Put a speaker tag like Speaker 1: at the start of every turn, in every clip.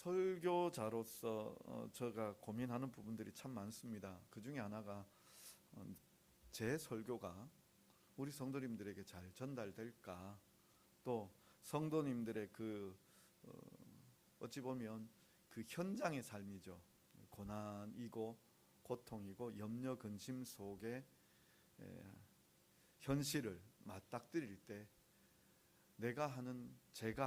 Speaker 1: 설교자로서 제가 고민하는 부분들이 참 많습니다. 그 중에 하나가 제 설교가 우리 성도님들에게 잘 전달될까, 또 성도님들의 어찌 보면 그 현장의 삶이죠. 고난이고 고통이고 염려 근심 속에 현실을 맞닥뜨릴 때 제가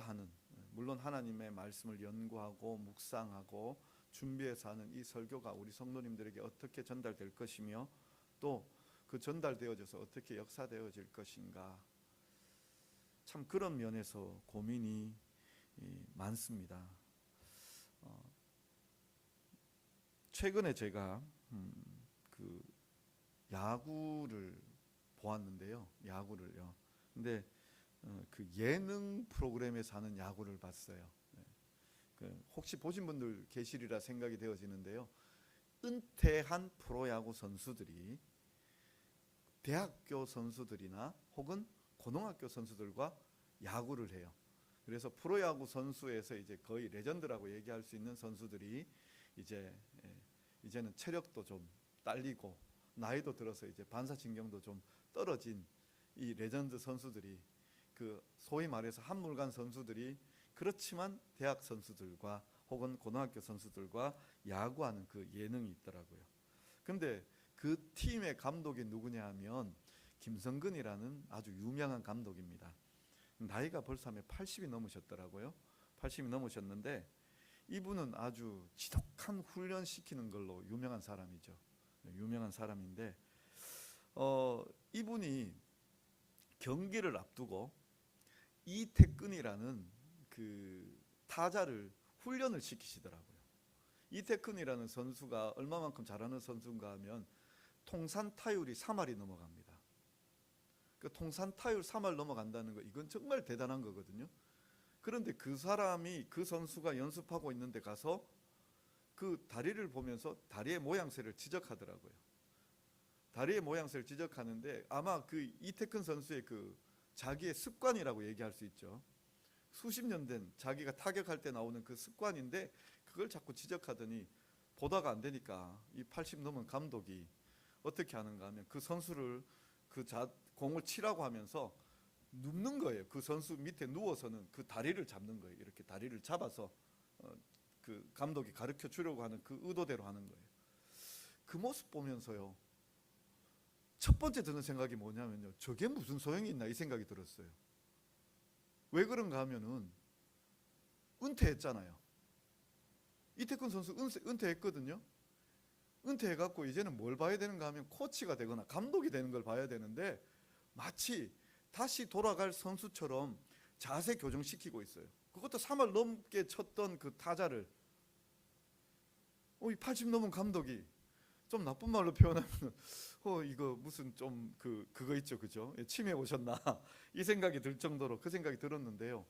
Speaker 1: 하는, 물론 하나님의 말씀을 연구하고 묵상하고 준비해서 하는 이 설교가 우리 성도님들에게 어떻게 전달될 것이며, 또 그 전달되어져서 어떻게 역사되어질 것인가, 참 그런 면에서 고민이 많습니다. 최근에 제가 그 야구를 보았는데요. 야구를요. 근데 그 예능 프로그램에서 하는 야구를 봤어요. 혹시 보신 분들 계시리라 생각이 되어지는데요. 은퇴한 프로야구 선수들이 대학교 선수들이나 혹은 고등학교 선수들과 야구를 해요. 그래서 프로야구 선수에서 이제 거의 레전드라고 얘기할 수 있는 선수들이 이제는 체력도 좀 딸리고 나이도 들어서 이제 반사신경도 좀 떨어진 이 레전드 선수들이, 그 소위 말해서 한물간 선수들이 그렇지만 대학 선수들과 혹은 고등학교 선수들과 야구하는 그 예능이 있더라고요. 근데 그 팀의 감독이 누구냐 하면 김성근이라는 아주 유명한 감독입니다. 나이가 벌써 80이 넘으셨더라고요. 80이 넘으셨는데 이분은 아주 지독한 훈련시키는 걸로 유명한 사람이죠. 유명한 사람인데 이분이 경기를 앞두고 이태근이라는 그 타자를 훈련을 시키시더라고요. 이태근이라는 선수가 얼마만큼 잘하는 선수인가 하면 통산 타율이 3할이 넘어갑니다. 그 통산 타율 3할 넘어간다는 거, 이건 정말 대단한 거거든요. 그런데 그 선수가 연습하고 있는데 가서 그 다리를 보면서 다리의 모양새를 지적하더라고요. 다리의 모양새를 지적하는데 아마 그 이태근 선수의 그 자기의 습관이라고 얘기할 수 있죠. 수십 년 된 자기가 타격할 때 나오는 그 습관인데 그걸 자꾸 지적하더니 보다가 안 되니까 이 80 넘은 감독이 어떻게 하는가 하면 그 선수를 공을 치라고 하면서 눕는 거예요. 그 선수 밑에 누워서는 그 다리를 잡는 거예요. 이렇게 다리를 잡아서 그 감독이 가르쳐 주려고 하는 그 의도대로 하는 거예요. 그 모습 보면서요, 첫 번째 드는 생각이 뭐냐면요, 저게 무슨 소용이 있나 이 생각이 들었어요. 왜 그런가 하면은 은퇴했잖아요. 이태근 선수 은퇴했거든요. 은퇴해갖고 이제는 뭘 봐야 되는가 하면 코치가 되거나 감독이 되는 걸 봐야 되는데 마치 다시 돌아갈 선수처럼 자세 교정시키고 있어요. 그것도 3할 넘게 쳤던 그 타자를 이 80 넘은 감독이, 좀 나쁜 말로 표현하면 이거 무슨 좀 그거 있죠, 그죠? 치매 오셨나 이 생각이 들 정도로 그 생각이 들었는데요.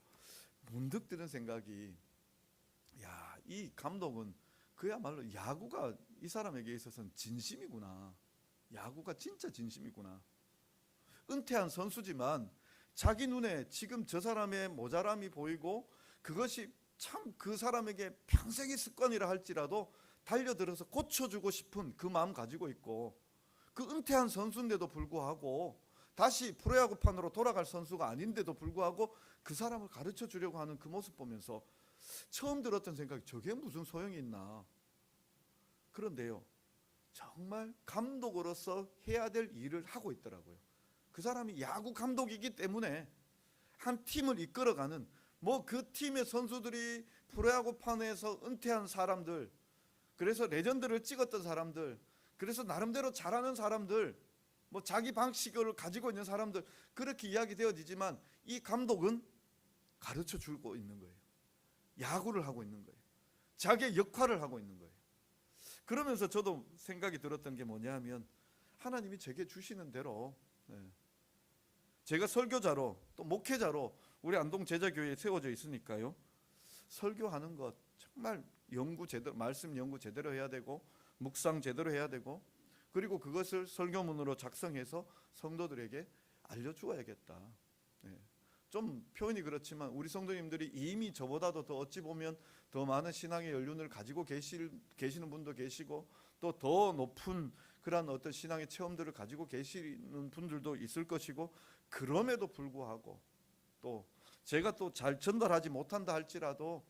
Speaker 1: 문득 드는 생각이, 야, 이 감독은 그야말로 야구가 이 사람에게 있어서는 진심이구나. 야구가 진짜 진심이구나. 은퇴한 선수지만 자기 눈에 지금 저 사람의 모자람이 보이고 그것이 참 그 사람에게 평생의 습관이라 할지라도 달려들어서 고쳐주고 싶은 그 마음 가지고 있고, 그 은퇴한 선수인데도 불구하고 다시 프로야구판으로 돌아갈 선수가 아닌데도 불구하고 그 사람을 가르쳐 주려고 하는 그 모습 보면서 처음 들었던 생각이, 저게 무슨 소용이 있나. 그런데요, 정말 감독으로서 해야 될 일을 하고 있더라고요. 그 사람이 야구 감독이기 때문에 한 팀을 이끌어가는, 그 팀의 선수들이 프로야구판에서 은퇴한 사람들, 그래서 레전드를 찍었던 사람들, 그래서 나름대로 잘하는 사람들, 자기 방식을 가지고 있는 사람들, 그렇게 이야기되어지지만 이 감독은 가르쳐 주고 있는 거예요. 야구를 하고 있는 거예요. 자기의 역할을 하고 있는 거예요. 그러면서 저도 생각이 들었던 게 뭐냐 하면, 하나님이 제게 주시는 대로 제가 설교자로 또 목회자로 우리 안동 제자교회에 세워져 있으니까요, 설교하는 것 정말 말씀 연구 제대로 해야 되고 묵상 제대로 해야 되고, 그리고 그것을 설교문으로 작성해서 성도들에게 알려주어야겠다. 좀 표현이 그렇지만 우리 성도님들이 이미 저보다도 더 어찌 보면 더 많은 신앙의 연륜을 가지고 계시는 분도 계시고 또 더 높은 그런 어떤 신앙의 체험들을 가지고 계시는 분들도 있을 것이고, 그럼에도 불구하고 또 제가 또 잘 전달하지 못한다 할지라도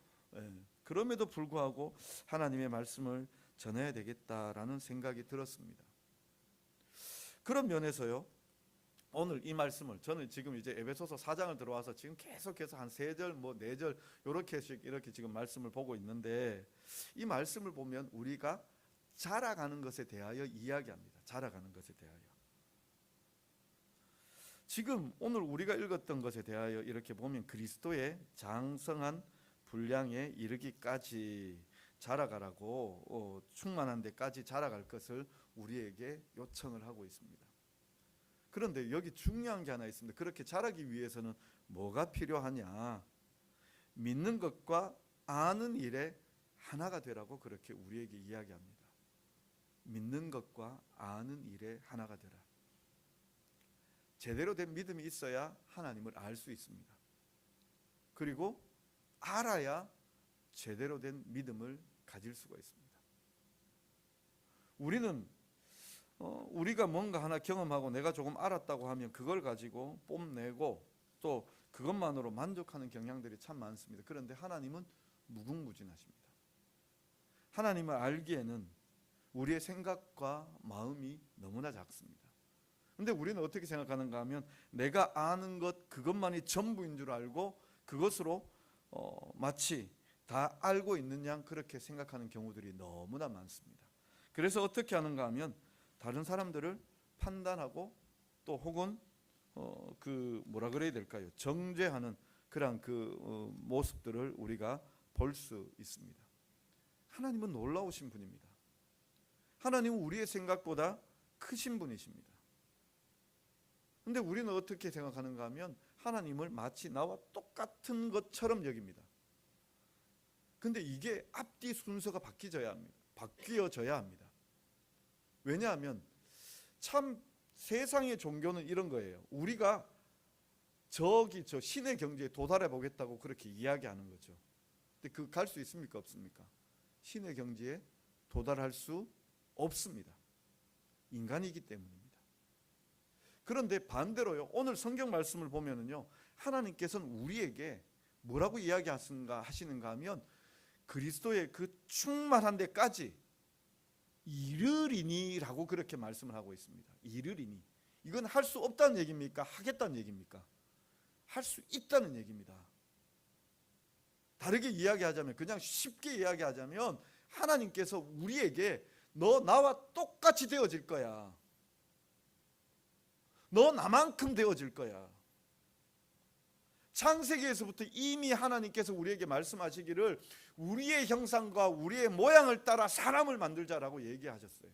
Speaker 1: 그럼에도 불구하고 하나님의 말씀을 전해야 되겠다라는 생각이 들었습니다. 그런 면에서요, 오늘 이 말씀을 저는 지금 이제 에베소서 4장을 들어와서 지금 계속해서 한 3절 뭐 4절 이렇게 지금 말씀을 보고 있는데, 이 말씀을 보면 우리가 자라가는 것에 대하여 이야기합니다. 자라가는 것에 대하여. 지금 오늘 우리가 읽었던 것에 대하여 이렇게 보면 그리스도의 장성한 분량에 이르기까지 자라가라고, 충만한 데까지 자라갈 것을 우리에게 요청을 하고 있습니다. 그런데 여기 중요한 게 하나 있습니다. 그렇게 자라기 위해서는 뭐가 필요하냐? 믿는 것과 아는 일에 하나가 되라고 그렇게 우리에게 이야기합니다. 믿는 것과 아는 일에 하나가 되라. 제대로 된 믿음이 있어야 하나님을 알 수 있습니다. 그리고 알아야 제대로 된 믿음을 가질 수가 있습니다. 우리는 우리가 뭔가 하나 경험하고 내가 조금 알았다고 하면 그걸 가지고 뽐내고 또 그것만으로 만족하는 경향들이 참 많습니다. 그런데 하나님은 무궁무진하십니다. 하나님을 알기에는 우리의 생각과 마음이 너무나 작습니다. 근데 우리는 어떻게 생각하는가 하면 내가 아는 것 그것만이 전부인 줄 알고 그것으로 마치 다 알고 있는 양 그렇게 생각하는 경우들이 너무나 많습니다. 그래서 어떻게 하는가 하면 다른 사람들을 판단하고 또 혹은 그 뭐라 그래야 될까요? 정죄하는 그런 모습들을 우리가 볼 수 있습니다. 하나님은 놀라우신 분입니다. 하나님은 우리의 생각보다 크신 분이십니다. 근데 우리는 어떻게 생각하는가 하면 하나님을 마치 나와 똑같은 것처럼 여깁니다. 근데 이게 앞뒤 순서가 바뀌어져야 합니다. 왜냐하면 참 세상의 종교는 이런 거예요. 우리가 저 신의 경지에 도달해 보겠다고 그렇게 이야기하는 거죠. 근데 그 갈 수 있습니까? 없습니까? 신의 경지에 도달할 수 없습니다. 인간이기 때문입니다. 그런데 반대로요, 오늘 성경 말씀을 보면은요, 하나님께서는 우리에게 뭐라고 이야기하시는가 하면 그리스도의 그 충만한 데까지 이르리니라고 그렇게 말씀을 하고 있습니다. 이르리니. 이건 할 수 없다는 얘기입니까? 하겠다는 얘기입니까? 할 수 있다는 얘기입니다. 다르게 이야기하자면, 그냥 쉽게 이야기하자면 하나님께서 우리에게 너 나와 똑같이 되어질 거야. 너 나만큼 되어질 거야. 창세기에서부터 이미 하나님께서 우리에게 말씀하시기를 우리의 형상과 우리의 모양을 따라 사람을 만들자라고 얘기하셨어요.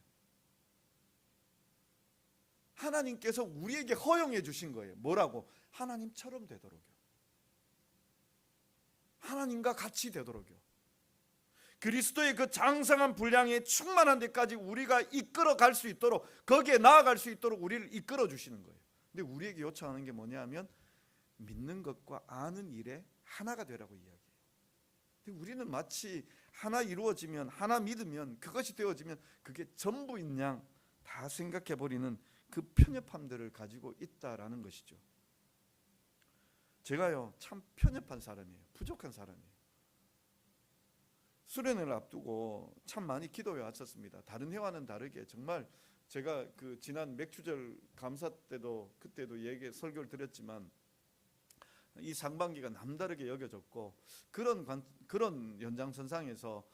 Speaker 1: 하나님께서 우리에게 허용해 주신 거예요. 뭐라고? 하나님처럼 되도록요. 하나님과 같이 되도록요. 그리스도의 그 장성한 분량에 충만한 데까지 우리가 이끌어 갈 수 있도록, 거기에 나아갈 수 있도록 우리를 이끌어 주시는 거예요. 근데 우리에게 요청하는 게 뭐냐면 믿는 것과 아는 일에 하나가 되라고 이야기해요. 근데 우리는 마치 하나 이루어지면, 하나 믿으면, 그것이 되어지면 그게 전부인 양 다 생각해 버리는 그 편협함들을 가지고 있다라는 것이죠. 제가요 참 편협한 사람이에요. 부족한 사람이에요. 수련회를 앞두고 참 많이 기도해 왔었습니다. 다른 해와는 다르게 정말 제가 그 지난 맥주절 감사 때도 그때도 설교를 드렸지만 이 상반기가 남다르게 여겨졌고, 그런 연장선상에서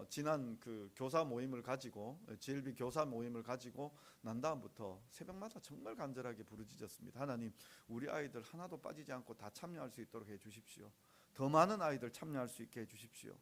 Speaker 1: 지난 그 교사 모임을 가지고 GLB 교사 모임을 가지고 난 다음부터 새벽마다 정말 간절하게 부르짖었습니다. 하나님, 우리 아이들 하나도 빠지지 않고 다 참여할 수 있도록 해 주십시오. 더 많은 아이들 참여할 수 있게 해 주십시오.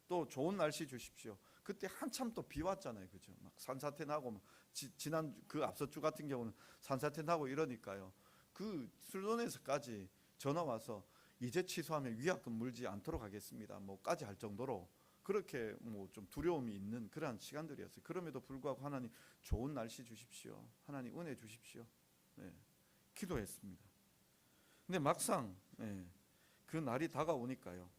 Speaker 1: 또 좋은 날씨 주십시오. 그때 한참 또 비 왔잖아요, 그죠? 막 산사태 나고, 지난 그 앞서 주 같은 경우는 산사태 나고 이러니까요. 그 수련회에서까지 전화 와서 이제 취소하면 위약금 물지 않도록 하겠습니다. 뭐까지 할 정도로 그렇게 뭐 좀 두려움이 있는 그러한 시간들이었어요. 그럼에도 불구하고 하나님 좋은 날씨 주십시오. 하나님 은혜 주십시오. 네, 기도했습니다. 근데 막상 그 날이 다가오니까요,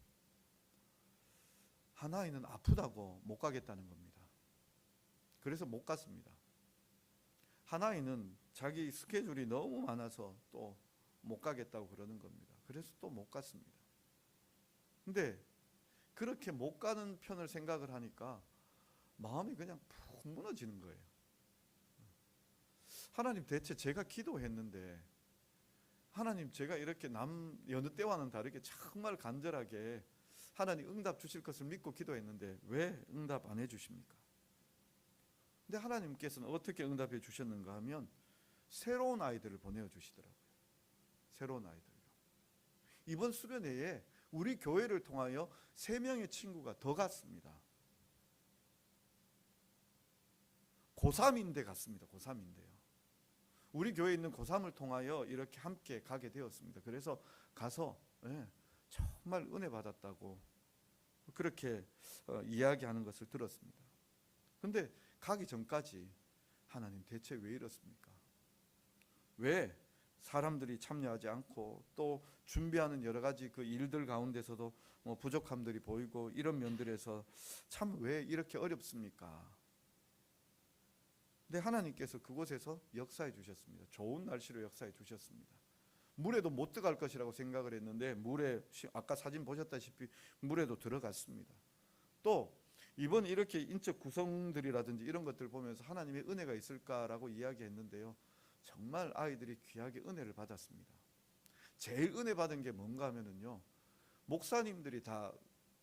Speaker 1: 하나이는 아프다고 못 가겠다는 겁니다. 그래서 못 갔습니다. 하나이는 자기 스케줄이 너무 많아서 또 못 가겠다고 그러는 겁니다. 그래서 또 못 갔습니다. 근데 그렇게 못 가는 편을 생각을 하니까 마음이 그냥 푹 무너지는 거예요. 하나님, 대체 제가 기도했는데, 하나님, 제가 이렇게 여느 때와는 다르게 정말 간절하게 하나님 응답 주실 것을 믿고 기도했는데 왜 응답 안 해주십니까? 근데 하나님께서는 어떻게 응답해 주셨는가 하면 새로운 아이들을 보내주시더라고요. 새로운 아이들요. 이번 수련회에 우리 교회를 통하여 3명의 친구가 더 갔습니다. 고3인데 갔습니다. 고3인데요. 우리 교회에 있는 고3을 통하여 이렇게 함께 가게 되었습니다. 그래서 가서 정말 은혜 받았다고 그렇게 이야기하는 것을 들었습니다. 근데 가기 전까지 하나님, 대체 왜 이렇습니까? 왜 사람들이 참여하지 않고 또 준비하는 여러 가지 그 일들 가운데서도 부족함들이 보이고 이런 면들에서 참 왜 이렇게 어렵습니까? 근데 하나님께서 그곳에서 역사해 주셨습니다. 좋은 날씨로 역사해 주셨습니다. 물에도 못 들어갈 것이라고 생각을 했는데 물에, 아까 사진 보셨다시피 물에도 들어갔습니다. 또 이번 이렇게 인적 구성들이라든지 이런 것들 보면서 하나님의 은혜가 있을까라고 이야기했는데요, 정말 아이들이 귀하게 은혜를 받았습니다. 제일 은혜 받은 게 뭔가 하면은요, 목사님들이 다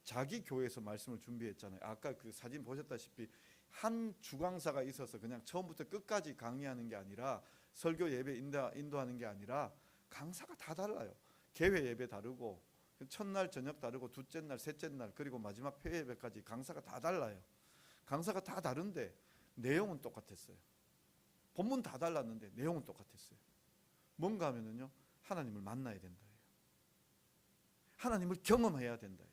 Speaker 1: 자기 교회에서 말씀을 준비했잖아요. 아까 그 사진 보셨다시피 한 주강사가 있어서 그냥 처음부터 끝까지 강의하는 게 아니라, 설교 예배 인도하는 게 아니라 강사가 다 달라요. 개회 예배 다르고, 첫날 저녁 다르고, 둘째 날, 셋째 날, 그리고 마지막 폐 예배까지 강사가 다 달라요. 강사가 다 다른데 내용은 똑같았어요. 본문 다 달랐는데 내용은 똑같았어요. 뭔가 하면은요, 하나님을 만나야 된다. 하나님을 경험해야 된다.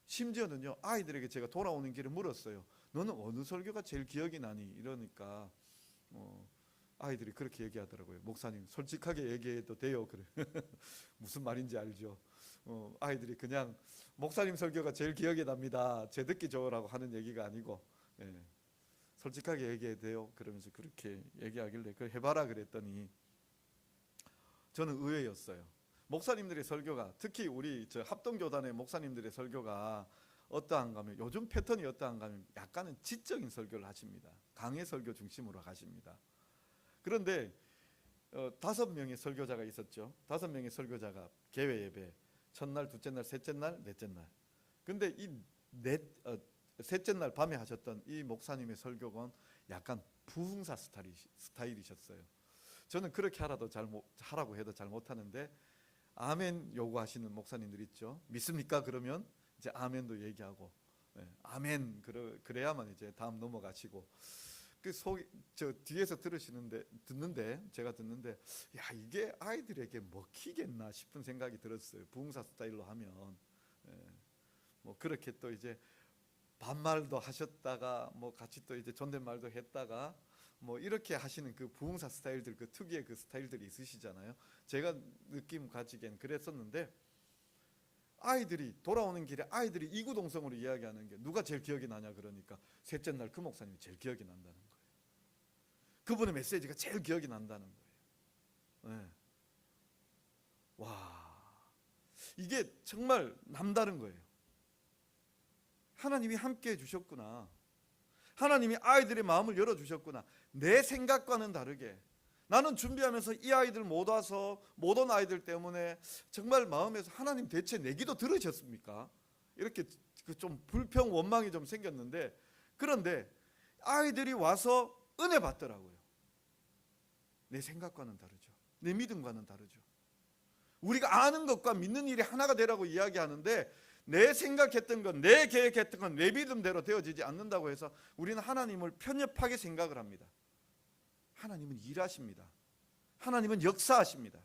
Speaker 1: 심지어는요, 아이들에게 제가 돌아오는 길에 물었어요. 너는 어느 설교가 제일 기억이 나니? 이러니까 아이들이 그렇게 얘기하더라고요. 목사님, 솔직하게 얘기해도 돼요? 그래. 무슨 말인지 알죠? 아이들이 그냥 목사님 설교가 제일 기억이 납니다, 제 듣기 좋으라고 하는 얘기가 아니고, 솔직하게 얘기해도 돼요? 그러면서 그렇게 얘기하길래 그걸 해봐라 그랬더니 저는 의외였어요. 목사님들의 설교가, 특히 우리 합동교단의 목사님들의 설교가 어떠한가 하면, 요즘 패턴이 어떠한가 하면 약간은 지적인 설교를 하십니다. 강해 설교 중심으로 가십니다. 그런데 5명의 설교자가 있었죠. 5명의 설교자가 개회 예배 첫날, 둘째 날, 셋째 날, 넷째 날. 근데 셋째 날 밤에 하셨던 이 목사님의 설교는 약간 부흥사 스타일이셨어요. 저는 그렇게 하라고 해도 잘 못하는데 아멘 요구하시는 목사님들 있죠. 믿습니까? 그러면 이제 아멘도 얘기하고, 아멘 그래야만 이제 다음 넘어가시고, 저 뒤에서 듣는데 제가 듣는데, 야, 이게 아이들에게 먹히겠나 싶은 생각이 들었어요. 부흥사 스타일로 하면. 뭐 그렇게 또 이제 반말도 하셨다가 같이 또 이제 존댓말도 했다가 이렇게 하시는 그 부흥사 스타일들, 그 특유의 그 스타일들이 있으시잖아요. 제가 느낌 가지기엔 그랬었는데, 아이들이 돌아오는 길에 아이들이 이구동성으로 이야기하는 게, 누가 제일 기억이 나냐 그러니까 셋째 날 그 목사님이 제일 기억이 난다는 거예요. 그분의 메시지가 제일 기억이 난다는 거예요. 와, 이게 정말 남다른 거예요. 하나님이 함께 해주셨구나. 하나님이 아이들의 마음을 열어주셨구나. 내 생각과는 다르게. 나는 준비하면서 이 아이들 못 온 아이들 때문에 정말 마음에서, 하나님 대체 내 기도 들으셨습니까? 이렇게 좀 불평, 원망이 좀 생겼는데, 그런데 아이들이 와서 은혜 받더라고요. 내 생각과는 다르죠. 내 믿음과는 다르죠. 우리가 아는 것과 믿는 일이 하나가 되라고 이야기하는데, 내 생각했던 것, 내 계획했던 것, 내 믿음대로 되어지지 않는다고 해서 우리는 하나님을 편협하게 생각을 합니다. 하나님은 일하십니다. 하나님은 역사하십니다.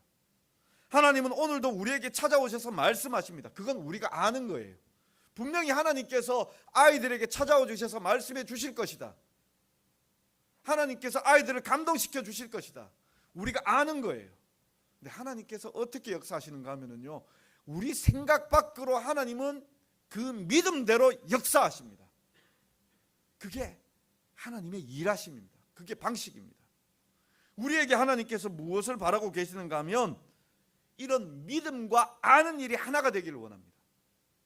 Speaker 1: 하나님은 오늘도 우리에게 찾아오셔서 말씀하십니다. 그건 우리가 아는 거예요. 분명히 하나님께서 아이들에게 찾아와 주셔서 말씀해 주실 것이다. 하나님께서 아이들을 감동시켜 주실 것이다. 우리가 아는 거예요. 근데 하나님께서 어떻게 역사하시는가 하면은요, 우리 생각 밖으로 하나님은 그 믿음대로 역사하십니다. 그게 하나님의 일하심입니다. 그게 방식입니다. 우리에게 하나님께서 무엇을 바라고 계시는가 하면 이런 믿음과 아는 일이 하나가 되기를 원합니다.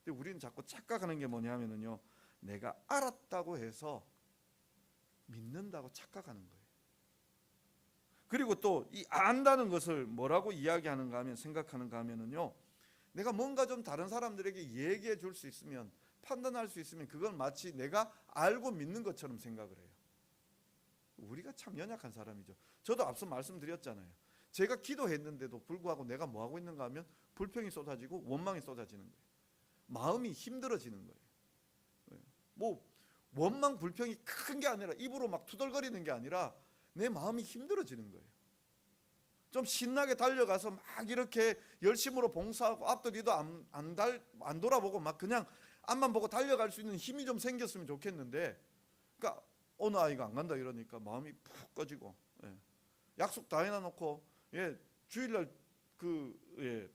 Speaker 1: 근데 우리는 자꾸 착각하는 게 뭐냐면요, 내가 알았다고 해서 믿는다고 착각하는 거예요. 그리고 또 이 안다는 것을 뭐라고 이야기하는가 하면, 생각하는가 하면은요, 내가 뭔가 좀 다른 사람들에게 얘기해 줄 수 있으면, 판단할 수 있으면 그건 마치 내가 알고 믿는 것처럼 생각을 해요. 우리가 참 연약한 사람이죠. 저도 앞서 말씀드렸잖아요. 제가 기도했는데도 불구하고 내가 뭐 하고 있는가 하면 불평이 쏟아지고 원망이 쏟아지는 거예요. 마음이 힘들어지는 거예요. 뭐 원망 불평이 큰 게 아니라, 입으로 막 투덜거리는 게 아니라 내 마음이 힘들어지는 거예요. 좀 신나게 달려가서 막 이렇게 열심으로 봉사하고 앞뒤도 안 돌아보고 막 그냥 앞만 보고 달려갈 수 있는 힘이 좀 생겼으면 좋겠는데, 그러니까 어느 아이가 안 간다 이러니까 마음이 푹 꺼지고, 약속 다 해놔놓고, 주일날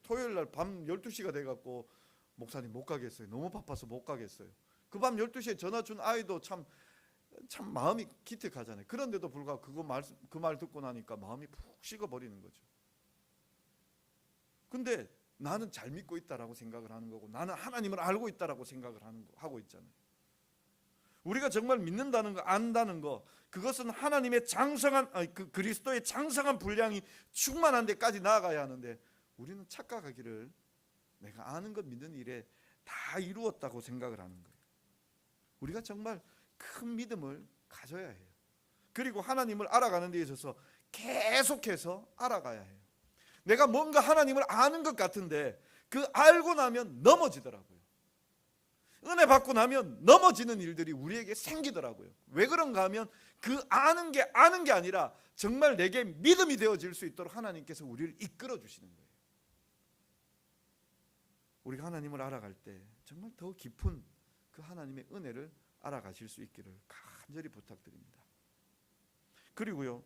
Speaker 1: 토요일날 밤 12시가 돼갖고 목사님 못 가겠어요. 너무 바빠서 못 가겠어요. 그 밤 12시에 전화 준 아이도 참 마음이 기특하잖아요. 그런데도 불구하고 그 말 듣고 나니까 마음이 푹 식어버리는 거죠. 근데 나는 잘 믿고 있다라고 생각을 하는 거고, 나는 하나님을 알고 있다라고 생각을 하고 있잖아요. 우리가 정말 믿는다는 거, 안다는 거, 그것은 하나님의 그 그리스도의 장성한 분량이 충만한 데까지 나아가야 하는데, 우리는 착각하기를 내가 아는 것 믿는 일에 다 이루었다고 생각을 하는 거예요. 우리가 정말 큰 믿음을 가져야 해요. 그리고 하나님을 알아가는 데 있어서 계속해서 알아가야 해요. 내가 뭔가 하나님을 아는 것 같은데 그 알고 나면 넘어지더라고요. 은혜 받고 나면 넘어지는 일들이 우리에게 생기더라고요. 왜 그런가 하면 그 아는 게 아니라 정말 내게 믿음이 되어질 수 있도록 하나님께서 우리를 이끌어 주시는 거예요. 우리가 하나님을 알아갈 때 정말 더 깊은 그 하나님의 은혜를 알아가실 수 있기를 간절히 부탁드립니다. 그리고요,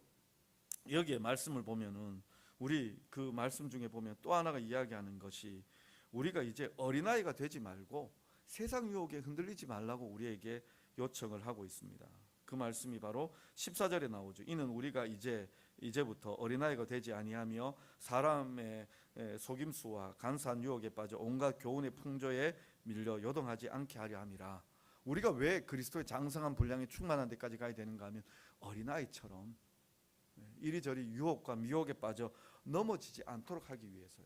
Speaker 1: 여기에 말씀을 보면은 우리 그 말씀 중에 보면 또 하나가 이야기하는 것이, 우리가 이제 어린아이가 되지 말고 세상 유혹에 흔들리지 말라고 우리에게 요청을 하고 있습니다. 그 말씀이 바로 14절에 나오죠. 이는 우리가 이제부터 어린아이가 되지 아니하며 사람의 속임수와 간사한 유혹에 빠져 온갖 교훈의 풍조에 밀려 요동하지 않게 하려 함이라. 우리가 왜 그리스도의 장성한 분량이 충만한 데까지 가야 되는가 하면, 어린아이처럼 이리저리 유혹과 미혹에 빠져 넘어지지 않도록 하기 위해서요.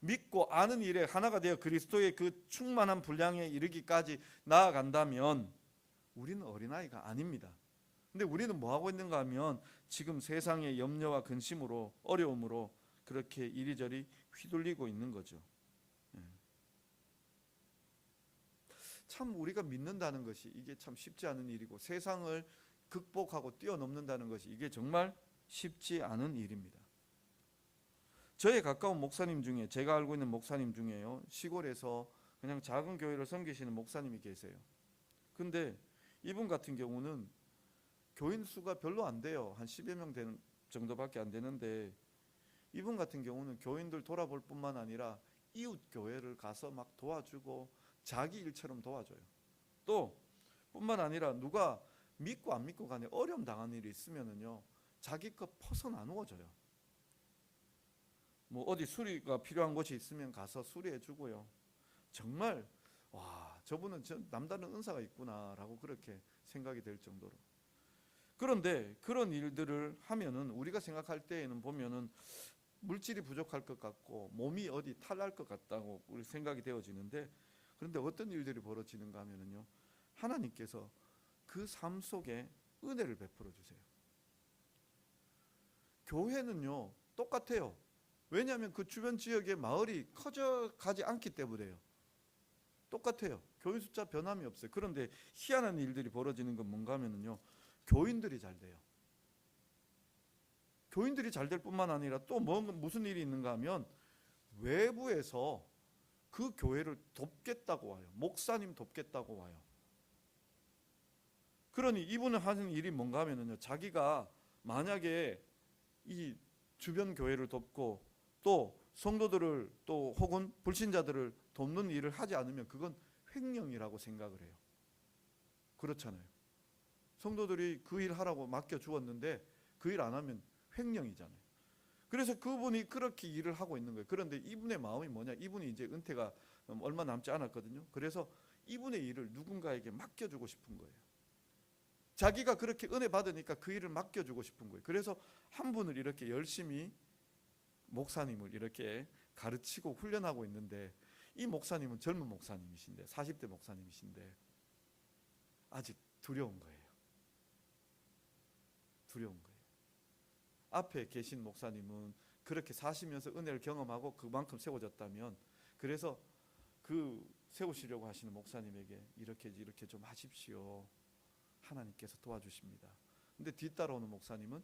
Speaker 1: 믿고 아는 일에 하나가 되어 그리스도의 그 충만한 분량에 이르기까지 나아간다면 우리는 어린아이가 아닙니다. 근데 우리는 뭐 하고 있는가 하면 지금 세상의 염려와 근심으로, 어려움으로 그렇게 이리저리 휘둘리고 있는 거죠. 참 우리가 믿는다는 것이 이게 참 쉽지 않은 일이고, 세상을 극복하고 뛰어넘는다는 것이 이게 정말 쉽지 않은 일입니다. 저의 가까운 목사님 중에, 제가 알고 있는 목사님 중에요, 시골에서 그냥 작은 교회를 섬기시는 목사님이 계세요. 근데 이분 같은 경우는 교인 수가 별로 안 돼요. 한 10여 명 되는 정도밖에 안 되는데, 이분 같은 경우는 교인들 돌아볼 뿐만 아니라 이웃 교회를 가서 막 도와주고 자기 일처럼 도와줘요. 또 뿐만 아니라 누가 믿고 안 믿고 간에 어려움 당하는 일이 있으면은요, 자기 거 퍼서 나누어 줘요. 뭐 어디 수리가 필요한 곳이 있으면 가서 수리해 주고요. 정말 와, 저분은 남다른 은사가 있구나라고 그렇게 생각이 될 정도로. 그런데 그런 일들을 하면은 우리가 생각할 때에는 보면은 물질이 부족할 것 같고 몸이 어디 탈날 것 같다고 우리 생각이 되어지는데, 그런데 어떤 일들이 벌어지는가 하면은요, 하나님께서 그 삶 속에 은혜를 베풀어 주세요. 교회는요 똑같아요. 왜냐하면 그 주변 지역의 마을이 커져가지 않기 때문에요. 똑같아요. 교인 숫자 변함이 없어요. 그런데 희한한 일들이 벌어지는 건 뭔가 하면은요, 교인들이 잘 돼요. 교인들이 잘 될 뿐만 아니라 또 무슨 일이 있는가 하면 외부에서 그 교회를 돕겠다고 와요. 목사님 돕겠다고 와요. 그러니 이분은 하는 일이 뭔가 하면은요, 자기가 만약에 이 주변 교회를 돕고 또 성도들을 또 혹은 불신자들을 돕는 일을 하지 않으면 그건 횡령이라고 생각을 해요. 그렇잖아요. 성도들이 그 일 하라고 맡겨 주었는데 그 일 안 하면 횡령이잖아요. 그래서 그분이 그렇게 일을 하고 있는 거예요. 그런데 이분의 마음이 뭐냐? 이분이 이제 은퇴가 얼마 남지 않았거든요. 그래서 이분의 일을 누군가에게 맡겨주고 싶은 거예요. 자기가 그렇게 은혜 받으니까 그 일을 맡겨주고 싶은 거예요. 그래서 한 분을 이렇게 열심히 목사님을 이렇게 가르치고 훈련하고 있는데 이 목사님은 젊은 목사님이신데 40대 목사님이신데 아직 두려운 거예요. 두려운 거예요. 앞에 계신 목사님은 그렇게 사시면서 은혜를 경험하고 그만큼 세워졌다면 그래서 그 세우시려고 하시는 목사님에게 이렇게 좀 하십시오. 하나님께서 도와주십니다. 근데 뒤따라오는 목사님은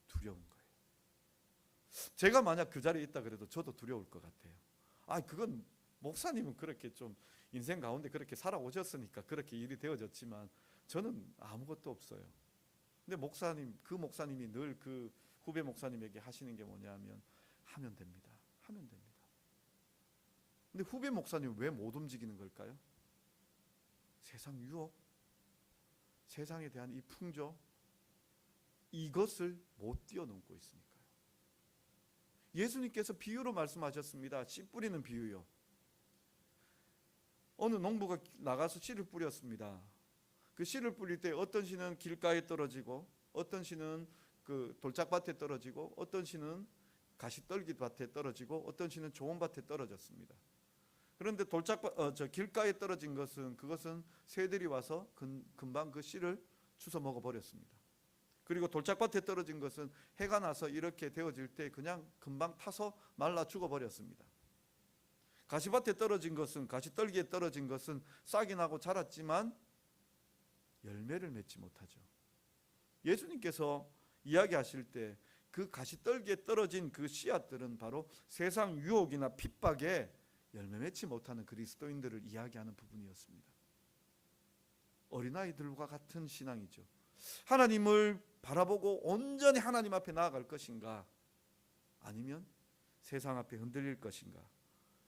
Speaker 1: 두려운 거예요. 제가 만약 그 자리에 있다 그래도 저도 두려울 것 같아요. 그건 목사님은 그렇게 좀 인생 가운데 그렇게 살아오셨으니까 그렇게 일이 되어졌지만 저는 아무것도 없어요. 근데 그 목사님이 늘 그 후배 목사님에게 하시는 게 뭐냐면 하면 됩니다. 하면 됩니다. 근데 후배 목사님은 왜 못 움직이는 걸까요? 세상 유혹, 세상에 대한 이 풍조, 이것을 못 뛰어넘고 있으니까요. 예수님께서 비유로 말씀하셨습니다. 씨 뿌리는 비유요. 어느 농부가 나가서 씨를 뿌렸습니다. 그 씨를 뿌릴 때 어떤 씨는 길가에 떨어지고 어떤 씨는 그 돌짝밭에 떨어지고 어떤 씨는 가시떨기 밭에 떨어지고 어떤 씨는 좋은 밭에 떨어졌습니다. 그런데 길가에 떨어진 그것은 새들이 와서 금방 그 씨를 주워 먹어 버렸습니다. 그리고 돌짝밭에 떨어진 것은 해가 나서 이렇게 되어질 때 그냥 금방 타서 말라 죽어 버렸습니다. 가시밭에 떨어진 것은 가시떨기에 떨어진 것은 싹이 나고 자랐지만 열매를 맺지 못하죠. 예수님께서 이야기하실 때 그 가시떨기에 떨어진 그 씨앗들은 바로 세상 유혹이나 핍박에 열매 맺지 못하는 그리스도인들을 이야기하는 부분이었습니다. 어린아이들과 같은 신앙이죠. 하나님을 바라보고 온전히 하나님 앞에 나아갈 것인가 아니면 세상 앞에 흔들릴 것인가.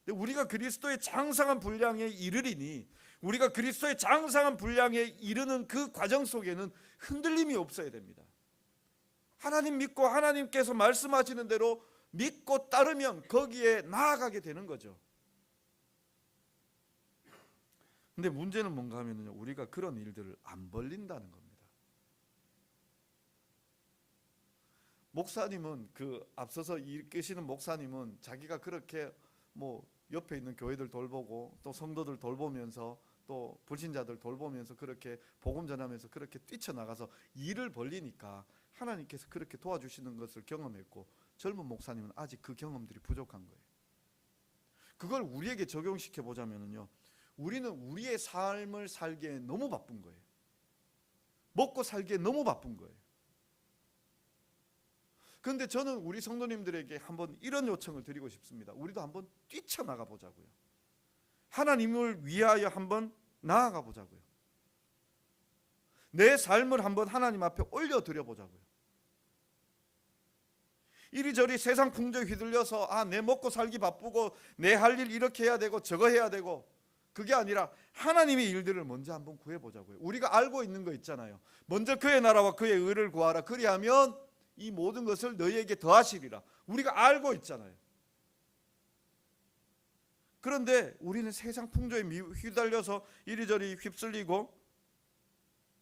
Speaker 1: 근데 우리가 그리스도의 장성한 분량에 이르리니 우리가 그리스도의 장성한 분량에 이르는 그 과정 속에는 흔들림이 없어야 됩니다. 하나님 믿고 하나님께서 말씀하시는 대로 믿고 따르면 거기에 나아가게 되는 거죠. 근데 문제는 뭔가 하면요, 우리가 그런 일들을 안 벌린다는 겁니다. 목사님은 앞서서 이끄시는 목사님은 자기가 그렇게 옆에 있는 교회들 돌보고 또 성도들 돌보면서 또 불신자들 돌보면서 그렇게 복음 전하면서 그렇게 뛰쳐나가서 일을 벌리니까 하나님께서 그렇게 도와주시는 것을 경험했고 젊은 목사님은 아직 그 경험들이 부족한 거예요. 그걸 우리에게 적용시켜 보자면요, 우리는 우리의 삶을 살기에 너무 바쁜 거예요. 먹고 살기에 너무 바쁜 거예요. 그런데 저는 우리 성도님들에게 한번 이런 요청을 드리고 싶습니다. 우리도 한번 뛰쳐나가 보자고요. 하나님을 위하여 한번 나아가 보자고요. 내 삶을 한번 하나님 앞에 올려드려 보자고요. 이리저리 세상 풍조에 휘둘려서 내 먹고 살기 바쁘고 내 할 일 이렇게 해야 되고 저거 해야 되고, 그게 아니라 하나님의 일들을 먼저 한번 구해보자고요. 우리가 알고 있는 거 있잖아요. 먼저 그의 나라와 그의 의를 구하라. 그리하면 이 모든 것을 너희에게 더하시리라. 우리가 알고 있잖아요. 그런데 우리는 세상 풍조에 휘달려서 이리저리 휩쓸리고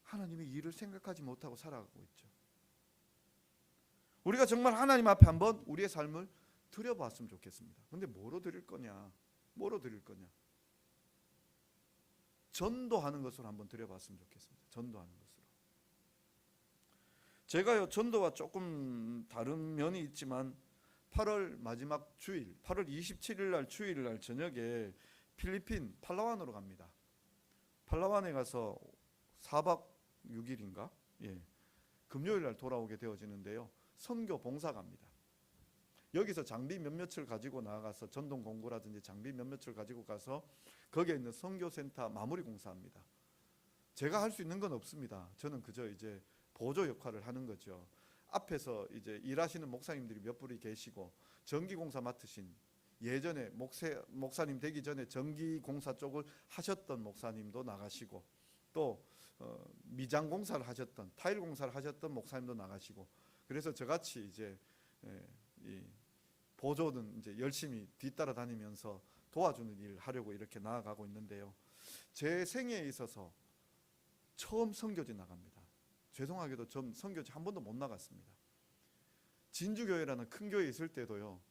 Speaker 1: 하나님의 일을 생각하지 못하고 살아가고 있죠. 우리가 정말 하나님 앞에 한번 우리의 삶을 드려봤으면 좋겠습니다. 그런데 뭐로 드릴 거냐? 뭐로 드릴 거냐? 전도하는 것으로 한번 드려봤으면 좋겠습니다. 전도하는 것으로. 제가요, 전도와 조금 다른 면이 있지만 8월 마지막 주일, 8월 27일 날 주일 날 저녁에 필리핀 팔라완으로 갑니다. 팔라완에 가서 4박 6일인가? 금요일 날 돌아오게 되어지는데요. 선교 봉사 갑니다. 여기서 장비 몇몇을 가지고 나가서 전동 공구라든지 장비 몇몇을 가지고 가서 거기에 있는 선교센터 마무리 공사합니다. 제가 할 수 있는 건 없습니다. 저는 그저 이제 보조 역할을 하는 거죠. 앞에서 이제 일하시는 목사님들이 몇 분이 계시고 전기공사 맡으신 예전에 목사님 되기 전에 전기공사 쪽을 하셨던 목사님도 나가시고 또 미장공사를 하셨던 타일공사를 하셨던 목사님도 나가시고 그래서 저같이 이제 이 보조는 이제 열심히 뒤따라 다니면서 도와주는 일을 하려고 이렇게 나아가고 있는데요. 제 생애에 있어서 처음 선교지 나갑니다. 죄송하게도 전 선교지 한 번도 못 나갔습니다. 진주교회라는 큰 교회에 있을 때도요.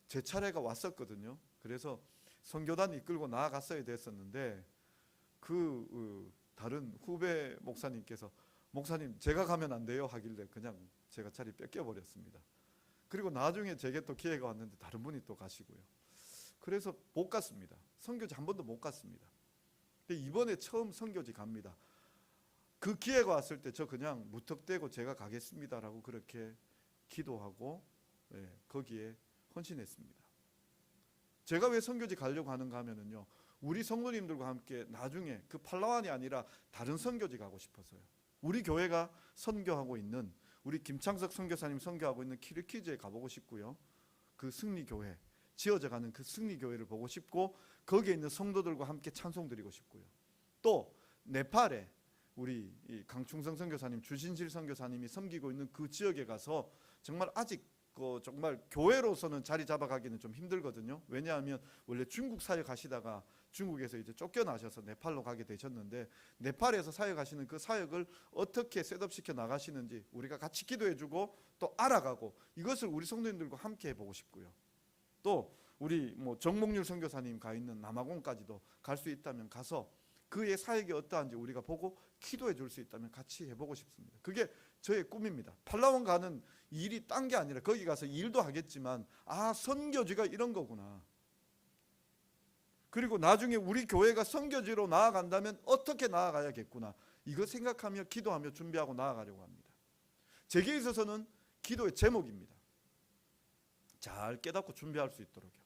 Speaker 1: 제 차례가 왔었거든요. 그래서 선교단 이끌고 나아갔어야 됐었는데 다른 후배 목사님께서 목사님 제가 가면 안 돼요 하길래 그냥 제가 자리 뺏겨버렸습니다. 그리고 나중에 제게 또 기회가 왔는데 다른 분이 또 가시고요. 그래서 못 갔습니다. 선교지 한 번도 못 갔습니다. 근데 이번에 처음 선교지 갑니다. 그 기회가 왔을 때 저 그냥 무턱대고 제가 가겠습니다라고 그렇게 기도하고 거기에 헌신했습니다. 제가 왜 선교지 가려고 하는가 하면은요. 우리 성도님들과 함께 나중에 그 팔라완이 아니라 다른 선교지 가고 싶어서요. 우리 교회가 선교하고 있는 우리 김창석 선교사님 선교하고 있는 키르키즈에 가보고 싶고요. 그 승리교회 지어져가는 그 승리교회를 보고 싶고 거기에 있는 성도들과 함께 찬송드리고 싶고요. 또 네팔에 우리 강충성 선교사님, 주신실 선교사님이 섬기고 있는 그 지역에 가서 정말 아직 정말 교회로서는 자리 잡아가기는 좀 힘들거든요. 왜냐하면 원래 중국 사역하시다가 중국에서 이제 쫓겨나셔서 네팔로 가게 되셨는데 네팔에서 사역하시는 그 사역을 어떻게 셋업시켜 나가시는지 우리가 같이 기도해주고 또 알아가고 이것을 우리 성도님들과 함께 해보고 싶고요. 또 우리 정목률 선교사님 가 있는 남아공까지도 갈 수 있다면 가서 그의 사역이 어떠한지 우리가 보고 기도해 줄 수 있다면 같이 해보고 싶습니다. 그게 저의 꿈입니다. 팔라완 가는 일이 딴 게 아니라 거기 가서 일도 하겠지만 선교지가 이런 거구나. 그리고 나중에 우리 교회가 선교지로 나아간다면 어떻게 나아가야겠구나. 이거 생각하며 기도하며 준비하고 나아가려고 합니다. 제게 있어서는 기도의 제목입니다. 잘 깨닫고 준비할 수 있도록요.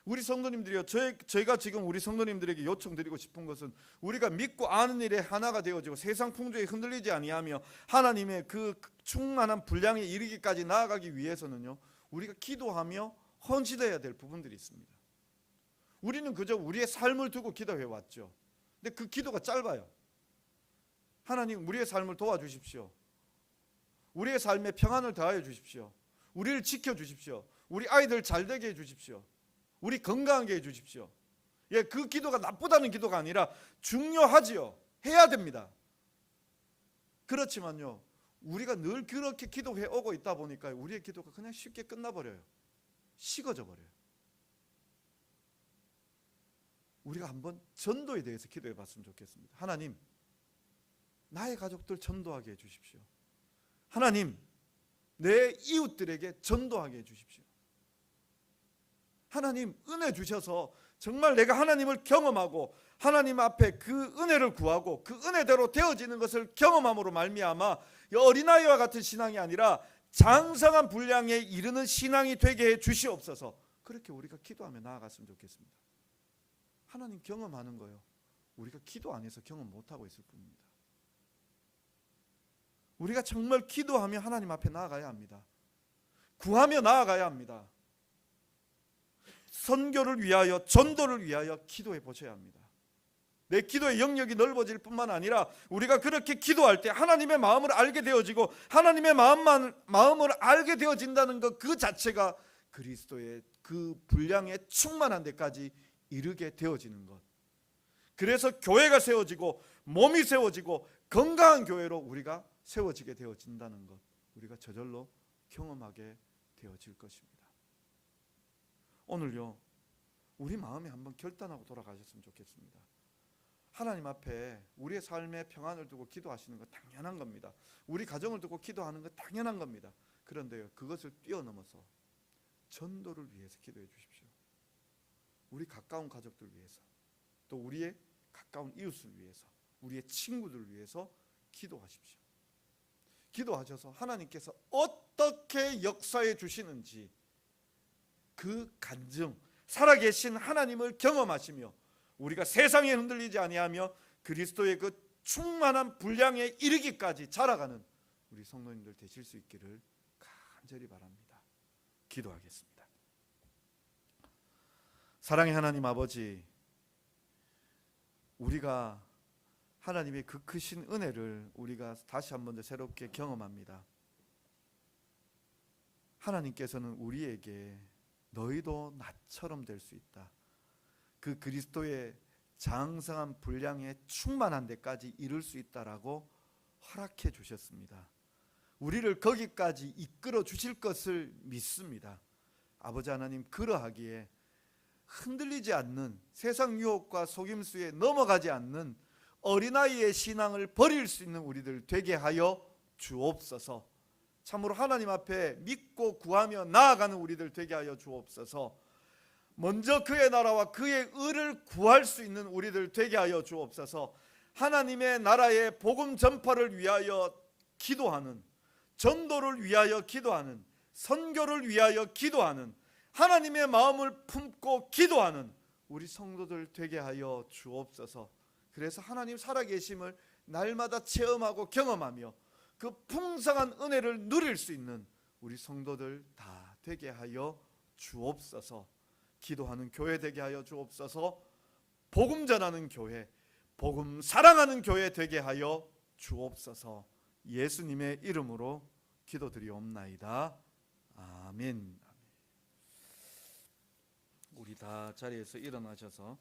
Speaker 1: 우리 성도님들이요. 저희가 지금 우리 성도님들에게 요청드리고 싶은 것은 우리가 믿고 아는 일에 하나가 되어지고 세상 풍조에 흔들리지 아니하며 하나님의 그 충만한 분량에 이르기까지 나아가기 위해서는요. 우리가 기도하며 헌신해야 될 부분들이 있습니다. 우리는 그저 우리의 삶을 두고 기도해 왔죠. 근데 그 기도가 짧아요. 하나님 우리의 삶을 도와주십시오. 우리의 삶에 평안을 더하여 주십시오. 우리를 지켜주십시오. 우리 아이들 잘 되게 해주십시오. 우리 건강하게 해주십시오. 그 기도가 나쁘다는 기도가 아니라 중요하지요. 해야 됩니다. 그렇지만요. 우리가 늘 그렇게 기도해 오고 있다 보니까 우리의 기도가 그냥 쉽게 끝나버려요. 식어져 버려요. 우리가 한번 전도에 대해서 기도해 봤으면 좋겠습니다. 하나님, 나의 가족들 전도하게 해주십시오. 하나님, 내 이웃들에게 전도하게 해주십시오. 하나님, 은혜 주셔서 정말 내가 하나님을 경험하고 하나님 앞에 그 은혜를 구하고 그 은혜대로 되어지는 것을 경험함으로 말미암아 어린아이와 같은 신앙이 아니라 장성한 분량에 이르는 신앙이 되게 해 주시옵소서. 그렇게 우리가 기도하며 나아갔으면 좋겠습니다. 하나님 경험하는 거요. 우리가 기도 안 해서 경험 못하고 있을 뿐입니다. 우리가 정말 기도하며 하나님 앞에 나아가야 합니다. 구하며 나아가야 합니다. 선교를 위하여 전도를 위하여 기도해 보셔야 합니다. 내 기도의 영역이 넓어질 뿐만 아니라 우리가 그렇게 기도할 때 하나님의 마음을 알게 되어지고 하나님의 마음을 알게 되어진다는 것 그 자체가 그리스도의 그 분량에 충만한 데까지 이르게 되어지는 것. 그래서 교회가 세워지고 몸이 세워지고 건강한 교회로 우리가 세워지게 되어진다는 것, 우리가 저절로 경험하게 되어질 것입니다. 오늘요, 우리 마음에 한번 결단하고 돌아가셨으면 좋겠습니다. 하나님 앞에 우리의 삶에 평안을 두고 기도하시는 것 당연한 겁니다. 우리 가정을 두고 기도하는 것 당연한 겁니다. 그런데요, 그것을 뛰어넘어서 전도를 위해서 기도해 주십시오. 우리 가까운 가족들 위해서, 또 우리의 가까운 이웃을 위해서, 우리의 친구들 위해서 기도하십시오. 기도하셔서 하나님께서 어떻게 역사해 주시는지 그 간증, 살아계신 하나님을 경험하시며 우리가 세상에 흔들리지 아니하며 그리스도의 그 충만한 분량에 이르기까지 자라가는 우리 성도님들 되실 수 있기를 간절히 바랍니다. 기도하겠습니다. 사랑의 하나님 아버지, 우리가 하나님의 그 크신 은혜를 우리가 다시 한 번 더 새롭게 경험합니다. 하나님께서는 우리에게 너희도 나처럼 될 수 있다, 그 그리스도의 장성한 분량에 충만한 데까지 이룰 수 있다라고 허락해 주셨습니다. 우리를 거기까지 이끌어 주실 것을 믿습니다. 아버지 하나님, 그러하기에 흔들리지 않는, 세상 유혹과 속임수에 넘어가지 않는 어린아이의 신앙을 버릴 수 있는 우리들 되게 하여 주옵소서. 참으로 하나님 앞에 믿고 구하며 나아가는 우리들 되게 하여 주옵소서. 먼저 그의 나라와 그의 의를 구할 수 있는 우리들 되게 하여 주옵소서. 하나님의 나라의 복음 전파를 위하여 기도하는, 전도를 위하여 기도하는, 선교를 위하여 기도하는, 하나님의 마음을 품고 기도하는 우리 성도들 되게 하여 주옵소서. 그래서 하나님 살아계심을 날마다 체험하고 경험하며 그 풍성한 은혜를 누릴 수 있는 우리 성도들 다 되게 하여 주옵소서. 기도하는 교회 되게 하여 주옵소서. 복음 전하는 교회, 복음 사랑하는 교회 되게 하여 주옵소서. 예수님의 이름으로 기도드리옵나이다. 아멘. 우리 다 자리에서 일어나셔서